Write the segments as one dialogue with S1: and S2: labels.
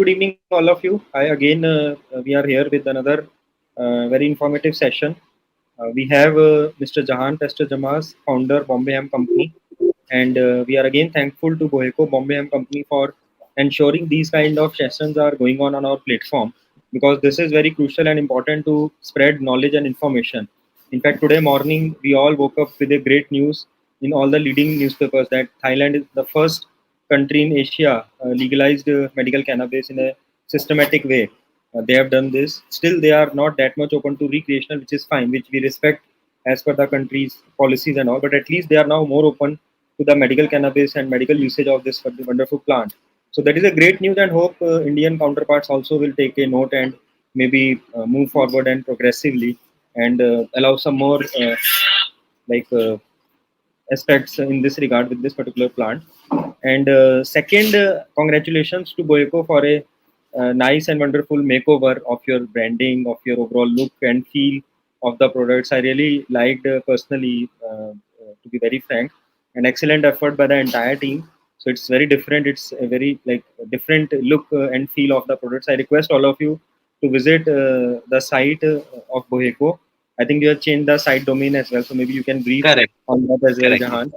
S1: Good evening, all of you. We are here with another very informative session. We have Mr. Jahan Pester Jamas, founder Bombay Ham Company, and we are again thankful to Boheco Bombay Ham Company for ensuring these kind of sessions are going on our platform because this is very crucial and important to spread knowledge and information. In fact, today morning we all woke up with a great news in all the leading newspapers that Thailand is the first country in Asia legalized medical cannabis in a systematic way. They have done this. Still, they are not that much open to recreational, which is fine, which we respect as per the country's policies and all. But at least they are now more open to the medical cannabis and medical usage of this wonderful plant. So that is a great news, and hope Indian counterparts also will take a note and maybe move forward and progressively and allow some more like aspects in this regard with this particular plant. And second, congratulations to Boeco for a nice and wonderful makeover of your branding, of your overall look and feel of the products. I really liked personally, to be very frank, an excellent effort by the entire team. So it's very different. It's a very like different look and feel of the products. I request all of you to visit the site of Boheco. I think you have changed the site domain as well, so maybe you can brief
S2: Correct,
S1: on that as well,
S2: correct.
S1: Jahan.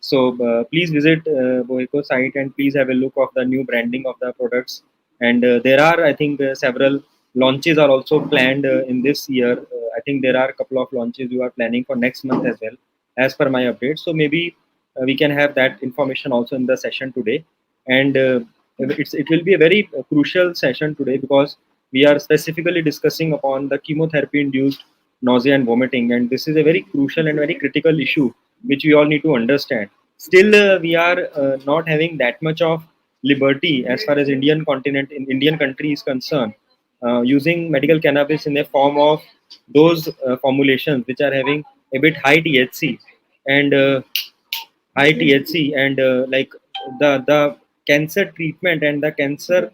S1: So please visit Boeco site and please have a look of the new branding of the products. And there are, I think, several launches are also planned in this year. I think there are a couple of launches you are planning for next month as well, as per my update. So maybe we can have that information also in the session today. And it will be a very crucial session today because we are specifically discussing upon the chemotherapy induced nausea and vomiting, and this is a very crucial and very critical issue which we all need to understand. Still, we are not having that much of liberty as far as Indian continent in Indian country is concerned, using medical cannabis in a form of those formulations which are having a bit high THC and like the cancer treatment and the cancer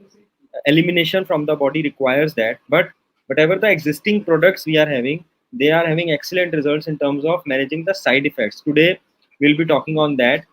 S1: elimination from the body requires that. But whatever the existing products we are having, they are having excellent results in terms of managing the side effects. Today we'll be talking on that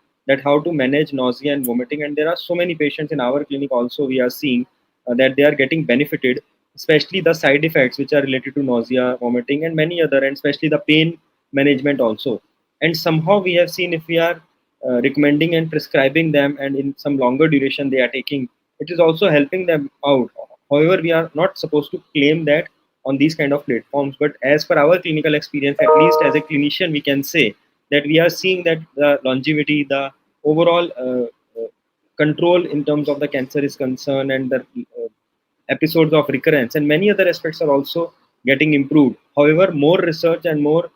S1: how to manage nausea and vomiting, and there are so many patients in our clinic also we are seeing that they are getting benefited, especially the side effects which are related to nausea, vomiting, and many other, and especially the pain management also. And somehow we have seen if we are recommending and prescribing them and in some longer duration they are taking, it is also helping them out. However, we are not supposed to claim that on these kind of platforms, but as per our clinical experience, at least as a clinician we can say that we are seeing that the longevity, the overall control in terms of the cancer is concerned, and the episodes of recurrence and many other aspects are also getting improved. However, more research and more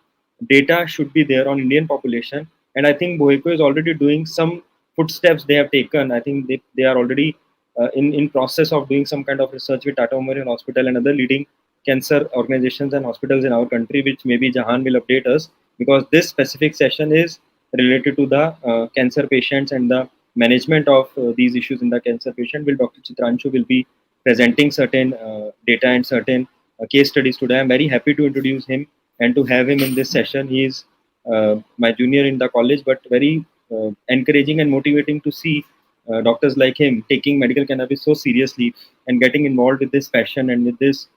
S1: data should be there on Indian population, and I think Boeco is already doing some footsteps they have taken. I think they are already in process of doing some kind of research with Tata Memorial Hospital and other leading cancer organizations and hospitals in our country, which maybe Jahan will update us, because this specific session is related to the cancer patients and the management of these issues in the cancer patient. Will Dr. Chitranshu will be presenting certain data and certain case studies today. I'm very happy to introduce him and to have him in this session. He is my junior in the college, but very encouraging and motivating to see doctors like him taking medical cannabis so seriously and getting involved with this passion and with this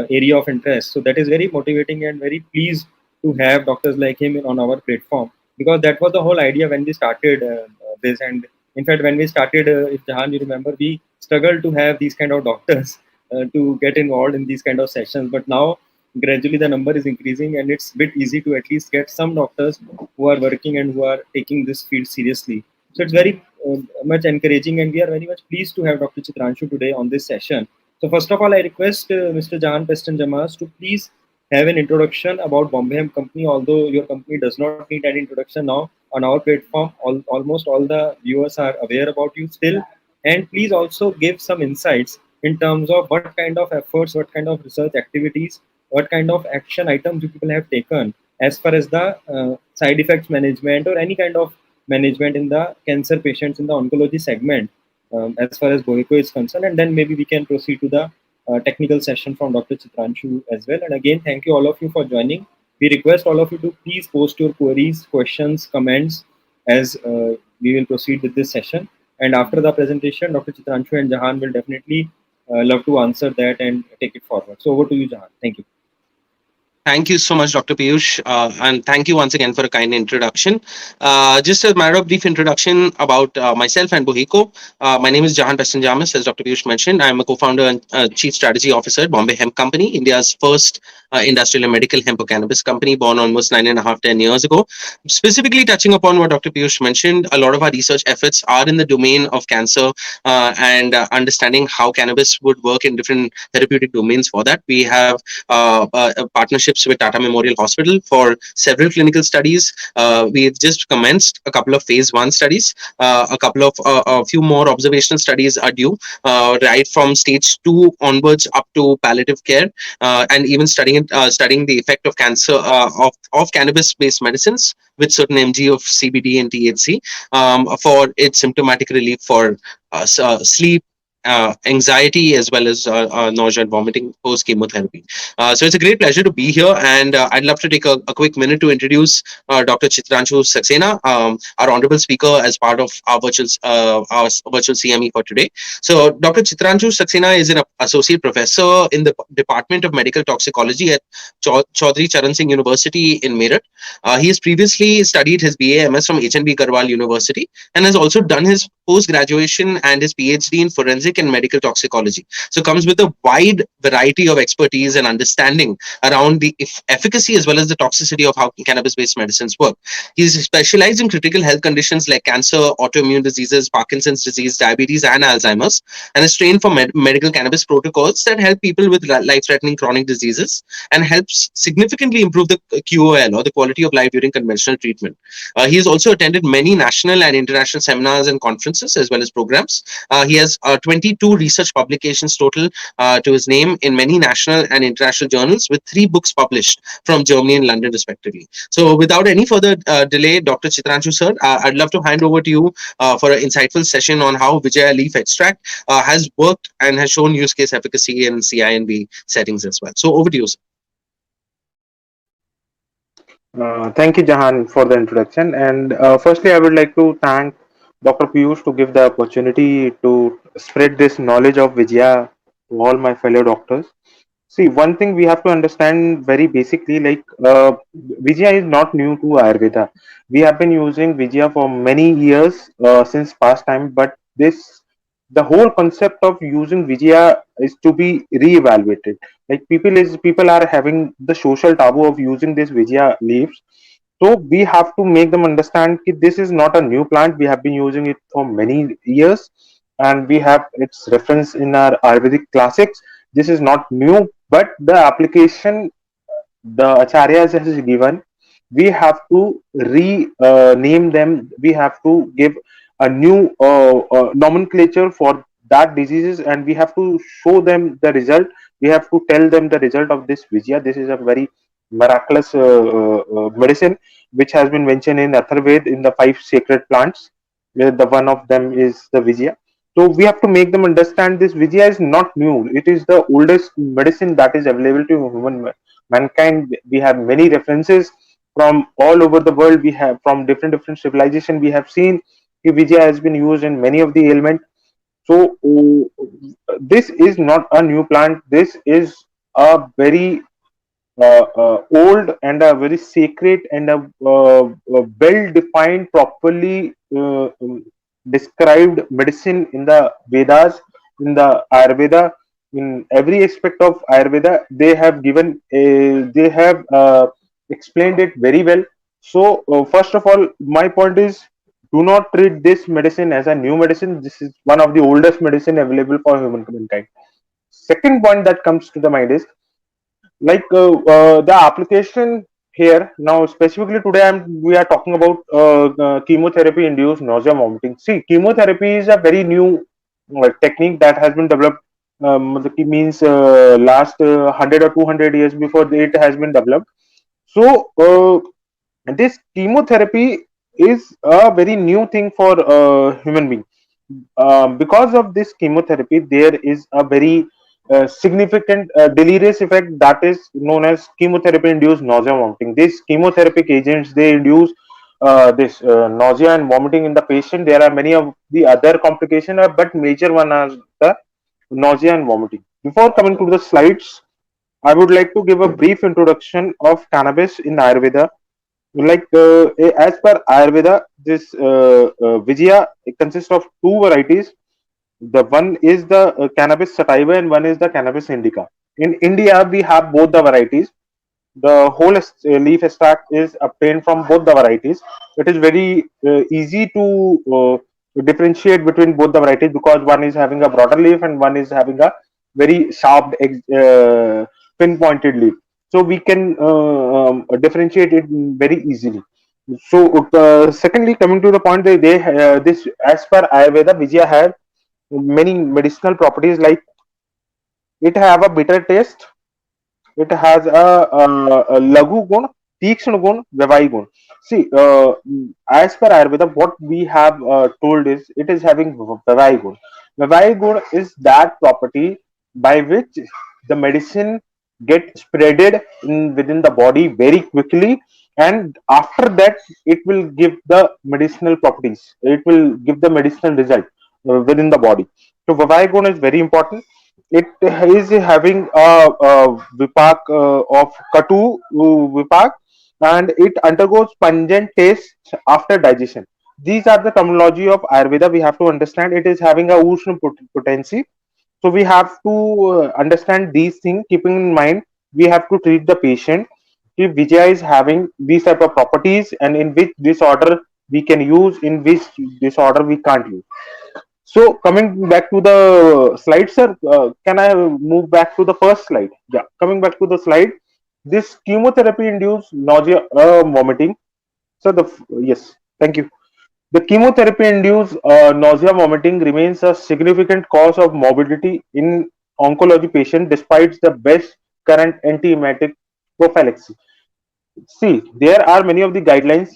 S1: area of interest. So that is very motivating and very pleased to have doctors like him on our platform, because that was the whole idea when we started this. And in fact, when we started, if Jahan, you remember, we struggled to have these kind of doctors to get involved in these kind of sessions. But now gradually the number is increasing, and it's a bit easy to at least get some doctors who are working and who are taking this field seriously. So it's very much encouraging, and we are very much pleased to have Dr. Chitranshu today on this session. So first of all, I request Mr. Jahan Peston Jamas to please have an introduction about Bombay Hem Company. Although your company does not need any introduction now on our platform, almost all the viewers are aware about you still. And please also give some insights in terms of what kind of efforts, what kind of research activities, what kind of action items you people have taken as far as the side effects management or any kind of management in the cancer patients in the oncology segment, as far as Boeco is concerned, and then maybe we can proceed to the technical session from Dr. Chitranshu as well. And again, thank you all of you for joining. We request all of you to please post your queries, questions, comments as we will proceed with this session. And after the presentation, Dr. Chitranshu and Jahan will definitely love to answer that and take it forward. So over to you, Jahan. Thank you.
S2: Thank you so much, Dr. Piyush, and thank you once again for a kind introduction. Just a matter of brief introduction about myself and Bohiko. My name is Jahan Pestanjamis, as Dr. Piyush mentioned. I'm a co-founder and chief strategy officer at Bombay Hemp Company, India's first industrial and medical hemp cannabis company, born almost 9.5, 10 years ago. Specifically touching upon what Dr. Piyush mentioned, a lot of our research efforts are in the domain of cancer and understanding how cannabis would work in different therapeutic domains. For that, we have partnerships with Tata Memorial Hospital for several clinical studies. We've just commenced a couple of phase 1 studies. A few more observational studies are due, right from stage 2 onwards up to palliative care, and even studying the effect of cancer of cannabis-based medicines with certain mg of CBD and THC for its symptomatic relief for sleep, anxiety, as well as nausea and vomiting post chemotherapy. So it's a great pleasure to be here, and I'd love to take a quick minute to introduce Dr. Chitranshu Saxena, our honorable speaker, as part of our virtual CME for today. So Dr. Chitranshu Saxena is an associate professor in the Department of Medical Toxicology at Chaudhry Charan Singh University in Meerut. He has previously studied his BA/MS from HNB Garwal University and has also done his post graduation and his PhD in forensic and medical toxicology. So comes with a wide variety of expertise and understanding around the efficacy as well as the toxicity of how cannabis-based medicines work. He's specialized in critical health conditions like cancer, autoimmune diseases, Parkinson's disease, diabetes, and Alzheimer's, and is trained for medical cannabis protocols that help people with life-threatening chronic diseases and helps significantly improve the QOL, or the quality of life, during conventional treatment. He has also attended many national and international seminars and conferences as well as programs. He has 22 research publications total to his name in many national and international journals, with 3 books published from Germany and London, respectively. So, without any further delay, Dr. Chitranshu sir, I'd love to hand over to you for an insightful session on how Vijiya leaf extract has worked and has shown use case efficacy in CINV settings as well. So, over to you, sir.
S3: Thank you, Jahan, for the introduction. And firstly, I would like to thank Dr. Piyush to give the opportunity to spread this knowledge of Vijaya to all my fellow doctors. See, one thing we have to understand very basically, like Vijaya is not new to Ayurveda. We have been using Vijaya for many years since past time, but the whole concept of using Vijaya is to be re-evaluated. Like people are having the social taboo of using this Vijaya leaves, so we have to make them understand that this is not a new plant. We have been using it for many years, and we have its reference in our Ayurvedic classics. This is not new, but the application the acharyas has given, we have to rename them. We have to give a new nomenclature for that diseases, and we have to show them the result. We have to tell them the result of this Vijaya. This is a very miraculous medicine which has been mentioned in Atharved in the 5 sacred plants, where the one of them is the Vijaya. So we have to make them understand this Vijaya is not new. It is the oldest medicine that is available to mankind. We have many references from all over the world. We have from different civilization. We have seen Vijaya has been used in many of the ailments. So this is not a new plant. This is a very old and a very sacred and a well defined, properly described medicine in the Vedas, in the Ayurveda, in every aspect of Ayurveda. They have they have explained it very well. So, first of all, my point is, do not treat this medicine as a new medicine. This is one of the oldest medicine available for humankind. Second point that comes to the mind is like the application here now. Specifically today we are talking about chemotherapy induced nausea vomiting. See, chemotherapy is a very new technique that has been developed, it means last 100 or 200 years before it has been developed. So this chemotherapy is a very new thing for human being. Because of this chemotherapy, there is a very significant deleterious effect that is known as chemotherapy induced nausea vomiting. These chemotherapeutic agents, they induce this nausea and vomiting in the patient. There are many of the other complications, but major one are the nausea and vomiting. Before coming to the slides, I would like to give a brief introduction of cannabis in Ayurveda. As per Ayurveda, this vijiya consists of two varieties. The one is the cannabis sativa and one is the cannabis indica. In India, we have both the varieties. The whole leaf extract is obtained from both the varieties. It is very easy to differentiate between both the varieties because one is having a broader leaf and one is having a very sharp, pinpointed leaf. So we can differentiate it very easily. So, secondly, coming to the point, this as per Ayurveda, Vijaya had many medicinal properties like it have a bitter taste, it has a lagu gun, tikshna gun, vivai gun. See, as per Ayurveda, what we have told is it is having vivai gun. Vivai gun is that property by which the medicine get spreaded within the body very quickly, and after that it will give the medicinal properties. It will give the medicinal result within the body. So vivai gun is very important. It is having a vipak of katu vipak, and it undergoes pungent taste after digestion. These are the terminology of Ayurveda. We have to understand it is having a ushna potency. So we have to understand these things. Keeping in mind, we have to treat the patient. If Vijaya is having these type of properties, and in which disorder we can use, in which disorder we can't use. So coming back to the slide, sir, can I move back to the first slide? Yeah, coming back to the slide. This chemotherapy-induced nausea, vomiting. So yes, thank you. The chemotherapy-induced nausea, vomiting remains a significant cause of morbidity in oncology patients, despite the best current anti-emetic prophylaxis. See, there are many of the guidelines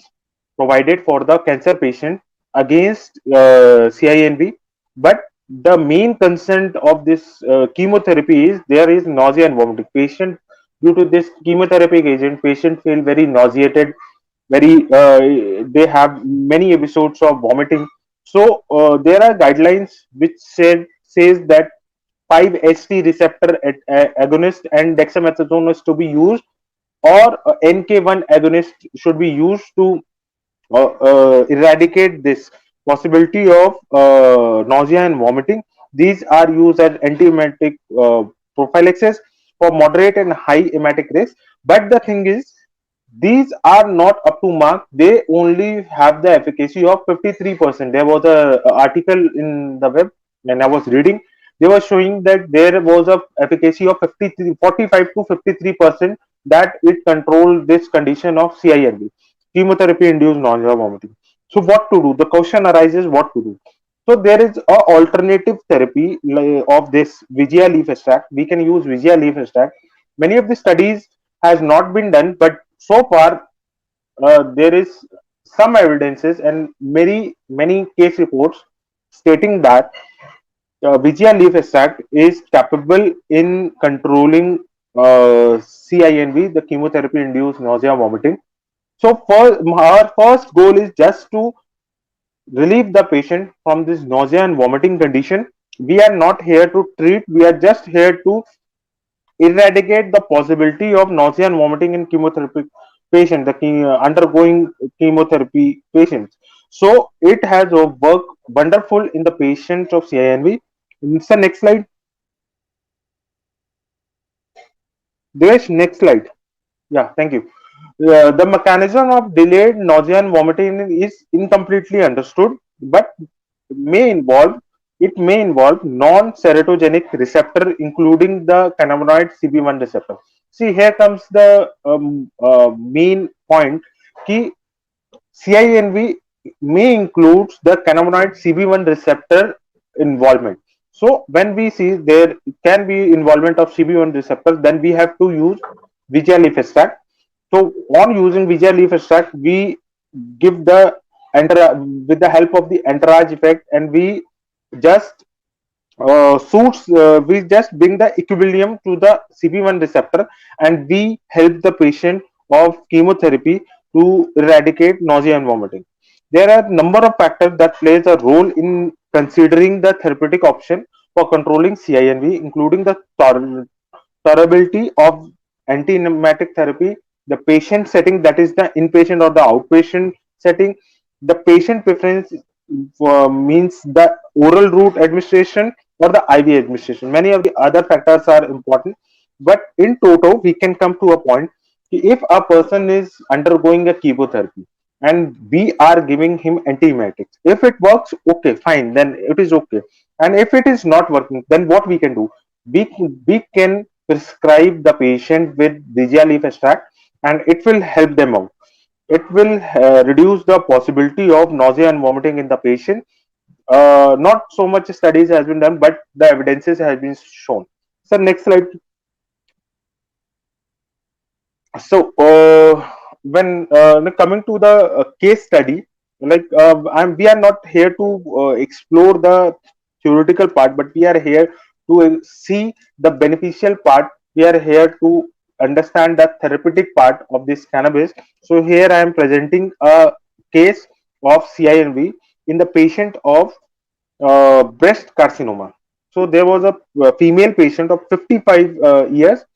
S3: provided for the cancer patient against CINV, but the main concern of this chemotherapy is there is nausea and vomiting. Patient, due to this chemotherapy agent, patient feel very nauseated, very they have many episodes of vomiting. So there are guidelines which says that 5-HT receptor agonist and dexamethasone is to be used, or NK1 agonist should be used to eradicate this possibility of nausea and vomiting. These are used as antiemetic prophylaxis for moderate and high emetic risk. But the thing is, these are not up to mark. They only have the efficacy of 53%. There was a article in the web when I was reading. They were showing that there was a efficacy of 45 to 53%, that it controlled this condition of CINV, chemotherapy induced nausea vomiting. So what to do? The question arises, what to do? So there is a alternative therapy of this Vijiya leaf extract. We can use Vijiya leaf extract. Many of the studies has not been done, but so far there is some evidences and many case reports stating that Vijiya leaf extract is capable in controlling CINV, the chemotherapy induced nausea vomiting. So our first goal is just to relieve the patient from this nausea and vomiting condition. We are not here to treat, we are just here to eradicate the possibility of nausea and vomiting in chemotherapy patient, undergoing chemotherapy patients. So it has worked wonderful in the patients of CINV. So next slide. Devesh, next slide. Yeah, thank you. The mechanism of delayed nausea and vomiting is incompletely understood, but may involve may involve non-serotonergic receptor, including the cannabinoid CB1 receptor. See, here comes the main point. Key CINV may include the cannabinoid CB1 receptor involvement. So when we see there can be involvement of CB1 receptor, then we have to use Vijaya leaf extract. So on using Vijaya leaf extract, we give the with the help of the entourage effect, and we just we just bring the equilibrium to the CB1 receptor, and we help the patient of chemotherapy to eradicate nausea and vomiting. There are a number of factors that plays a role in considering the therapeutic option. for controlling CINV, including the tolerability of anti-emetic therapy, the patient setting, that is the inpatient or the outpatient setting, the patient preference means the oral route administration or the IV administration. Many of the other factors are important, but in total, we can come to a point if a person is undergoing a chemotherapy and we are giving him antiemetics, if it works, okay, fine, then it is okay. And if it is not working, then what we can do? We can prescribe the patient with vijiya leaf extract, and it will help them out. It will reduce the possibility of nausea and vomiting in the patient. Not so much studies has been done, but the evidences has been shown. So next slide. So, when coming to the case study, we are not here to explore the theoretical part, but we are here to see the beneficial part. We are here to understand the therapeutic part of this cannabis. So, here I am presenting a case of CINV in the patient of breast carcinoma. So, there was a female patient of 55 years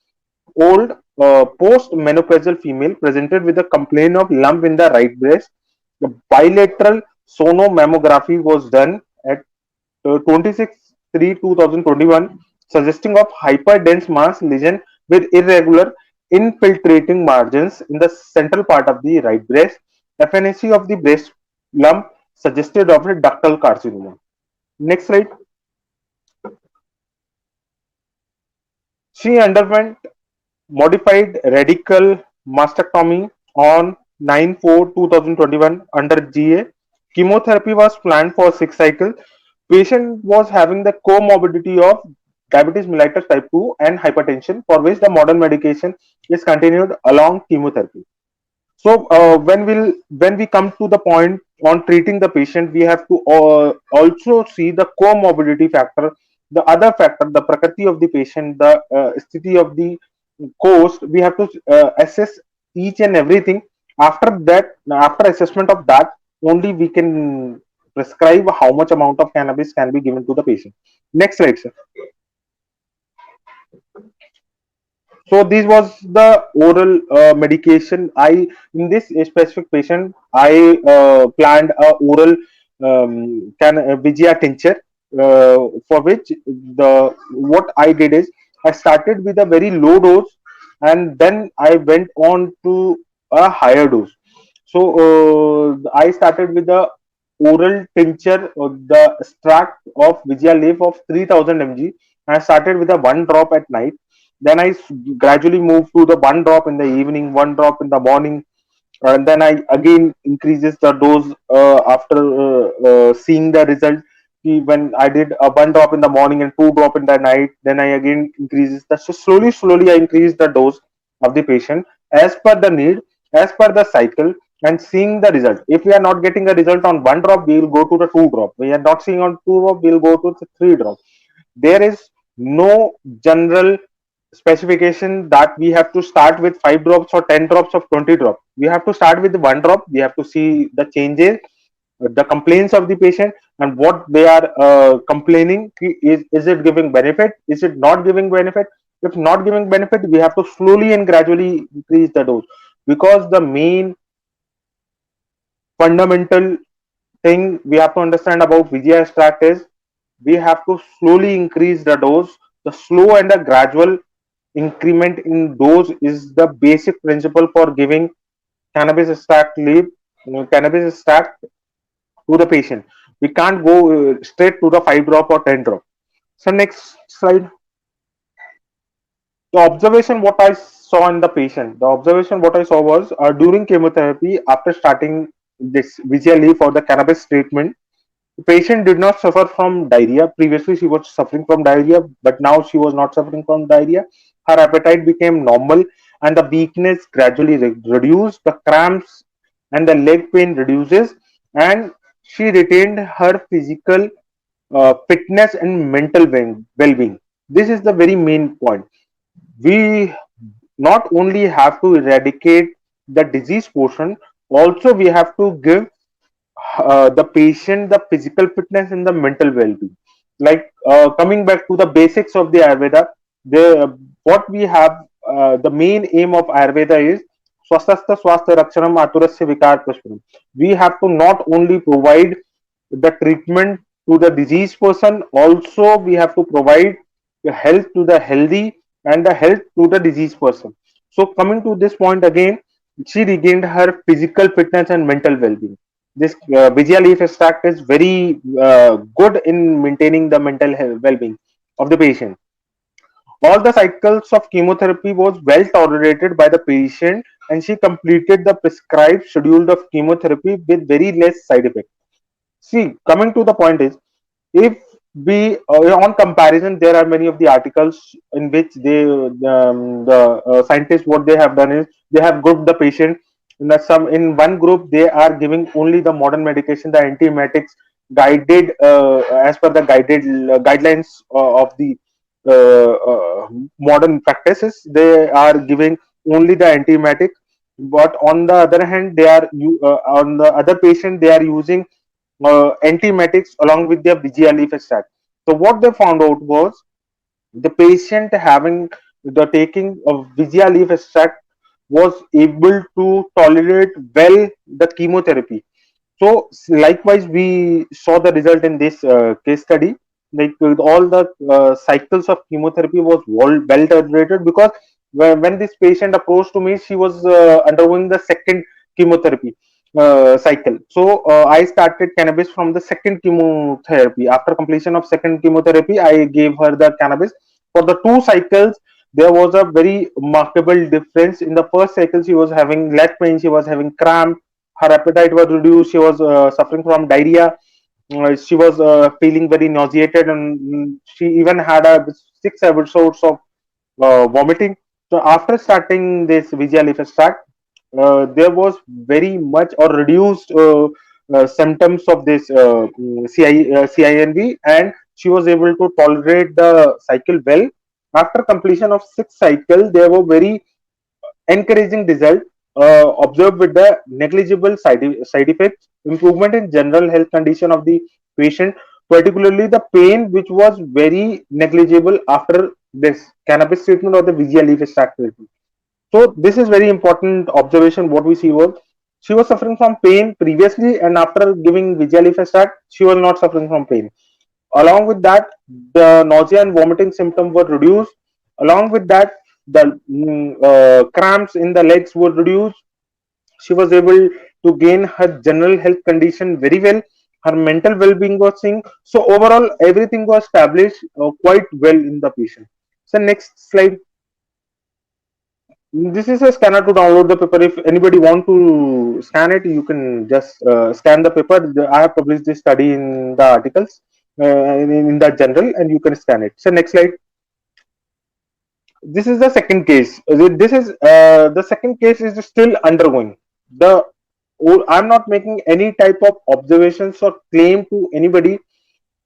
S3: old, post-menopausal female presented with a complaint of lump in the right breast. The bilateral sonomammography was done at 26/3/2021, suggesting of hyperdense mass lesion with irregular infiltrating margins in the central part of the right breast. FNAC of the breast lump suggested of a ductal carcinoma. Next slide. She underwent modified radical mastectomy on 9/4/2021 under GA. Chemotherapy was planned for 6 cycles. Patient was having the comorbidity of diabetes mellitus type 2 and hypertension, for which the modern medication is continued along chemotherapy. So when we come to the point on treating the patient, we have to also see the comorbidity factor, the other factor, the prakriti of the patient, the sthiti of the cost. We have to assess each and everything. After that, after assessment of that, only we can prescribe how much amount of cannabis can be given to the patient. Next slide, sir. So this was the oral medication. I In this specific patient, I planned a oral vijiya tincture, for which the what I did is I started with a very low dose, and then I went on to a higher dose. So I started with the oral tincture, the extract of vijiya leaf of 3000 mg. I started with a one drop at night, then I gradually moved to the one drop in the evening, one drop in the morning, and then I again increases the dose after seeing the result. When I did a one drop in the morning and two drop in the night, then I again increases the, so slowly I increase the dose of the patient as per the need, as per the cycle, and seeing the result. If we are not getting a result on one drop, we will go to the two drop. We are not seeing on two drop, we will go to the three drop. There is no general specification that we have to start with 5 drops or 10 drops of 20 drops. We have to start with one drop. We have to see the changes, the complaints of the patient, and what they are complaining. Is it giving benefit? Is it not giving benefit? If not giving benefit, we have to slowly and gradually increase the dose, because the main fundamental thing we have to understand about Vijaya extract is we have to slowly increase the dose. The slow and the gradual increment in dose is the basic principle for giving cannabis extract leaf, cannabis extract to the patient. We can't go straight to the 5 drop or 10 drop. So next slide. The observation what I saw in the patient, the observation what I saw was during chemotherapy, after starting this Vijaya leaf or the cannabis treatment, the patient did not suffer from diarrhea. Previously, she was suffering from diarrhea, but now she was not suffering from diarrhea. Her appetite became normal, and the weakness gradually reduced. The cramps and the leg pain reduces, and she retained her physical fitness and mental well-being. This is the very main point. We not only have to eradicate the disease portion, also we have to give the patient the physical fitness and the mental well-being. like coming back to the basics of the Ayurveda, what we have, the main aim of Ayurveda is swasthastha swasthya rakshanam aturasya vikar prashpanam. We have to not only provide the treatment to the diseased person, also we have to provide the health to the healthy and the health to the diseased person. So coming to this point again, she regained her physical fitness and mental well-being. This Vijaya leaf extract is very good in maintaining the mental health well-being of the patient. All the cycles of chemotherapy was well tolerated by the patient, and she completed the prescribed schedule of chemotherapy with very less side effects. See, coming to the point is, if we on comparison, there are many of the articles in which the scientists, what they have done is they have grouped the patient in some, in one group they are giving only the modern medication, the antiemetics, guided as per the guided guidelines of the modern practices. They are giving only the antiemetic, but on the other hand they are on the other patient they are using antiemetics along with their vijiya leaf extract. So what they found out was the patient having the taking of vijiya leaf extract was able to tolerate well the chemotherapy. So likewise, we saw the result in this case study. Like all the cycles of chemotherapy was well tolerated, because when this patient approached to me, she was undergoing the second chemotherapy cycle. So I started cannabis from the second chemotherapy. After completion of second chemotherapy, I gave her the cannabis. For the two cycles, there was a very remarkable difference. In the first cycle, she was having leg pain, she was having cramp, her appetite was reduced, she was suffering from diarrhea, she was feeling very nauseated, and she even had a 6 episodes of vomiting. So after starting this Vijaya leaf extract, there was very much or reduced symptoms of this CINV, and she was able to tolerate the cycle well. After completion of 6 cycles, there were very encouraging result observed with the negligible side effects, improvement in general health condition of the patient, particularly the pain, which was very negligible after this cannabis treatment or the Vijaya leaf extract treatment. So this is very important observation. What we see was she was suffering from pain previously, and after giving Vijaya leaf extract, she was not suffering from pain. Along with that, the nausea and vomiting symptoms were reduced. Along with that, the cramps in the legs were reduced. She was able to gain her general health condition very well. Her mental well-being was seen. So overall, everything was established quite well in the patient. So next slide. This is a scanner to download the paper. If anybody want to scan it, you can just scan the paper. I have published this study in the articles in the journal, and you can scan it. So next slide. This is the second case. This is the second case is still undergoing. The I'm not making any type of observations or claim to anybody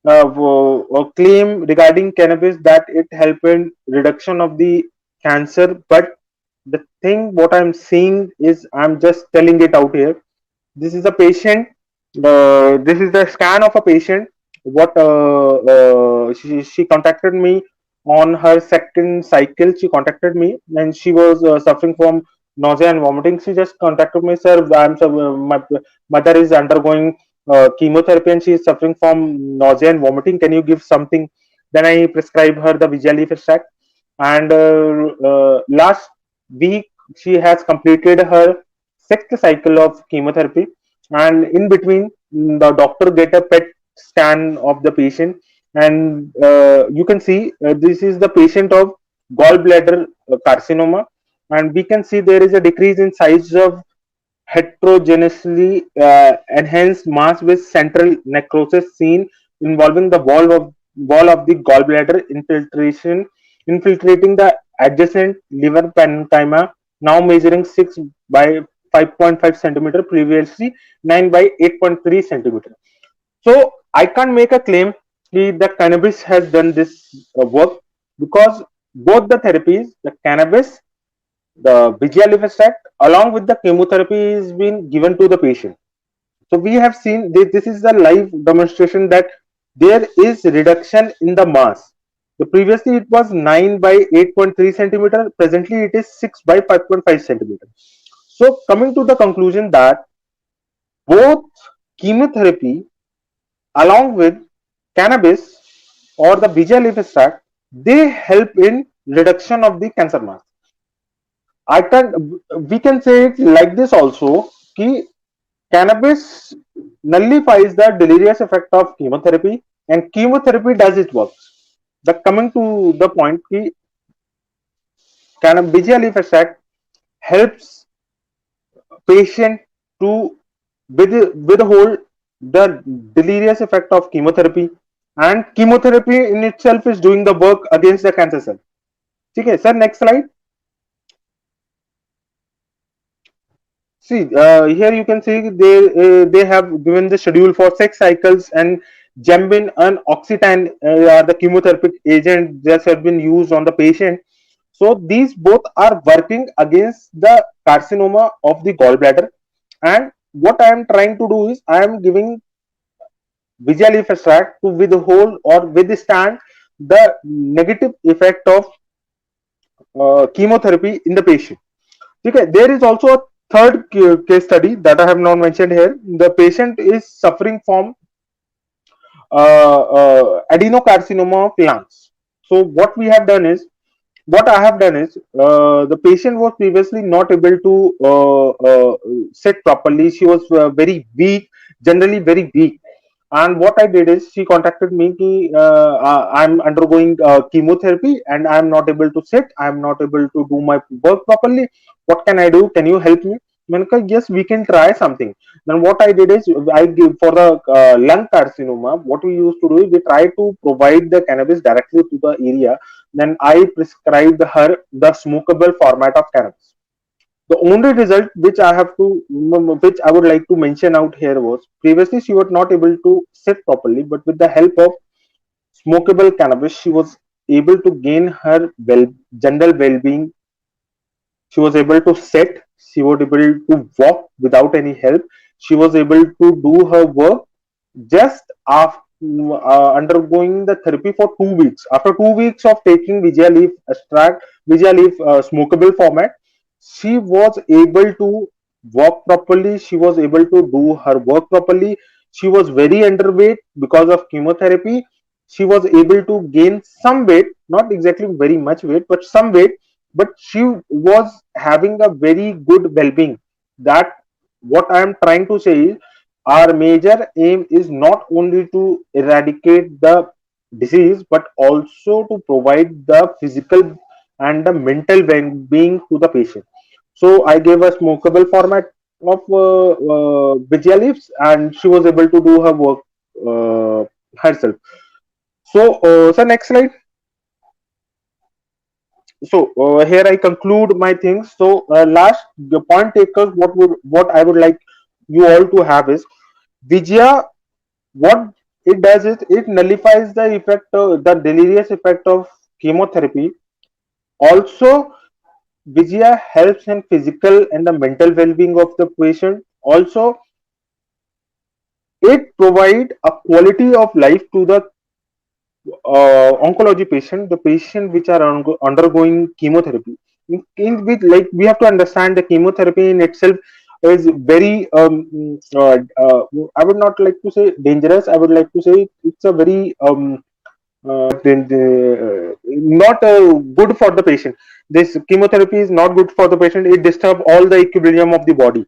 S3: or claim regarding cannabis that it helped in reduction of the cancer, but the thing what I'm seeing is I'm just telling it out here. This is a patient. This is the scan of a patient. What she contacted me on her second cycle. She contacted me and she was suffering from nausea and vomiting. She just contacted me, sir. My mother is undergoing chemotherapy and she is suffering from nausea and vomiting. Can you give something? Then I prescribe her the Vijaya leaf extract. And last week she has completed her sixth cycle of chemotherapy, and in between the doctor get a PET scan of the patient, and you can see this is the patient of gallbladder carcinoma, and we can see there is a decrease in size of heterogeneously enhanced mass with central necrosis seen involving the wall of the gallbladder infiltrating the adjacent liver parenchyma, now measuring 6 by 5.5 centimeter, previously 9 by 8.3 centimeter. So I can't make a claim that cannabis has done this work, because both the therapies, the cannabis, the Vijaya leaf extract, along with the chemotherapy, is being given to the patient. So we have seen this is the live demonstration that there is reduction in the mass. The previously it was 9 by 8.3 centimeter. Presently it is 6 by 5.5 centimeter. So coming to the conclusion that both chemotherapy along with cannabis or the vijiya leaf extract, they help in reduction of the cancer mass. I can We can say it like this also कि cannabis nullifies the deleterious effect of chemotherapy and chemotherapy does its work. The coming to the point कि cannabis leaf extract helps patient to withhold the deleterious effect of chemotherapy, and chemotherapy in itself is doing the work against the cancer cell. Okay, sir, next slide. See, here you can see they have given the schedule for 6 cycles, and Gembin and Occitan are the chemotherapeutic agent that have been used on the patient. So these both are working against the carcinoma of the gallbladder. And what I am trying to do is I am giving visual leaf extract to withhold or withstand the negative effect of chemotherapy in the patient. Okay, there is also a third case study that I have not mentioned here. The patient is suffering from adenocarcinoma of lungs. So what I have done is the patient was previously not able to sit properly. She was very weak, generally very weak. And what I did is she contacted me कि I'm undergoing chemotherapy and I'm not able to sit, I'm not able to do my work properly. What can I do? Can you help me? मैंने कहा yes, we can try something. Then what I did is I give for the lung carcinoma. What we used to do is we try to provide the cannabis directly to the area. Then I prescribed her the smokable format of cannabis. The only result which I would like to mention out here was previously she was not able to sit properly, but with the help of smokable cannabis, she was able to gain her general well-being. She was able to sit, she was able to walk without any help. She was able to do her work just after undergoing the therapy for 2 weeks. After 2 weeks of taking Vijaya leaf extract, Vijaya leaf smokable format, she was able to walk properly. She was able to do her work properly. She was very underweight because of chemotherapy. She was able to gain some weight, not exactly very much weight, but some weight. But she was having a very good well-being. That what I am trying to say is our major aim is not only to eradicate the disease but also to provide the physical and the mental well-being to the patient. So I gave a smokable format of Vijaya leaves, and she was able to do her work herself. So, so next slide. So here I conclude my things. So last the point takers, what I would like you all to have is Vijaya. What it does is it nullifies the effect, the delirious effect of chemotherapy. Also, Vijaya helps in physical and the mental well-being of the patient. Also, it provide a quality of life to the oncology patient, the patient which are undergoing chemotherapy. With like we have to understand the chemotherapy in itself is very I would not like to say dangerous. I would like to say it's a very not good for the patient. This chemotherapy is not good for the patient. It disturbs all the equilibrium of the body.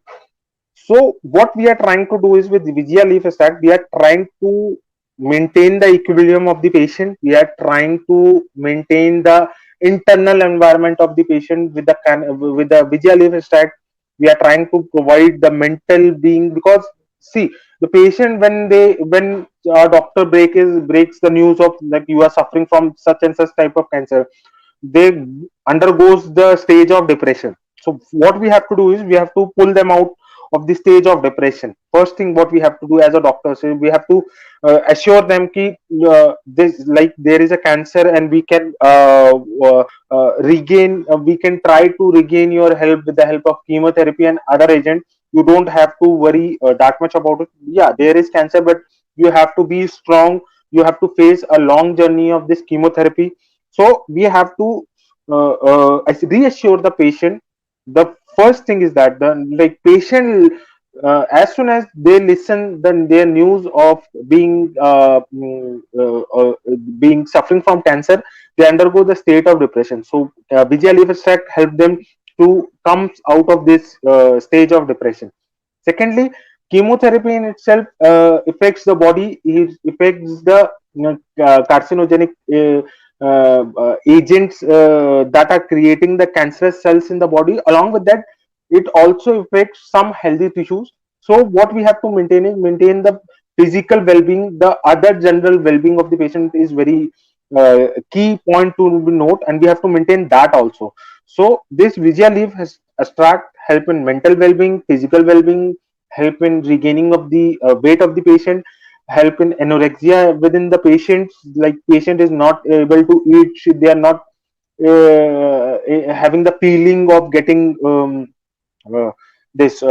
S3: So what we are trying to do is with Vijaya leaf extract, we are trying to maintain the equilibrium of the patient. We are trying to maintain the internal environment of the patient with the Vijaya leaf extract. We are trying to provide the mental being because see the patient when a doctor breaks the news of like you are suffering from such and such type of cancer, they undergoes the stage of depression. So what we have to do is we have to pull them out of the stage of depression. First thing what we have to do as a doctor is we have to assure them ki this like there is a cancer and we can regain we can try to regain your health with the help of chemotherapy and other agent. You don't have to worry that much about it. Yeah, there is cancer, but you have to be strong. you have to face a long journey of this chemotherapy. So we have to reassure the patient. The first thing is that the like patient, as soon as they listen their news of being suffering from cancer, they undergo the state of depression. So vijaya leaf extract help them to come out of this stage of depression. Secondly, chemotherapy in itself affects the body. It affects the carcinogenic agents that are creating the cancerous cells in the body. Along with that, it also affects some healthy tissues. So what we have to maintain is maintain the physical well-being. The other general well-being of the patient is very key point to note, and we have to maintain that also. So this Vijaya leaf has extract help in mental well-being, physical well-being, help in regaining of the weight of the patient, help in anorexia within the patients. Like patient is not able to eat, they are not having the feeling of getting uh, this. They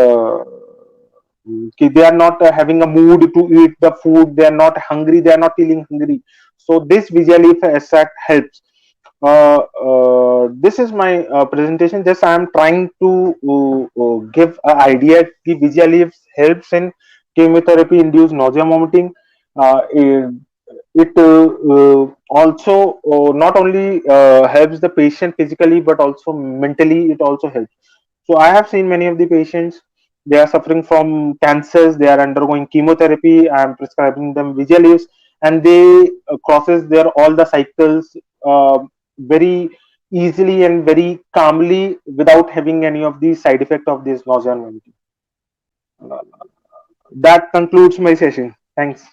S3: are not having a mood to eat the food. They are not hungry. They are not feeling hungry. So this visual leaf extract helps. This is my presentation. Just I am trying to give an idea. The visual leaves helps in chemotherapy induced nausea vomiting. It also not only helps the patient physically but also mentally. It also helps. So I have seen many of the patients. They are suffering from cancers. They are undergoing chemotherapy. I am prescribing them visual leaves, and they crosses their all the cycles very easily and very calmly without having any of the side effect of this nausea and vomiting. That concludes my session. Thanks.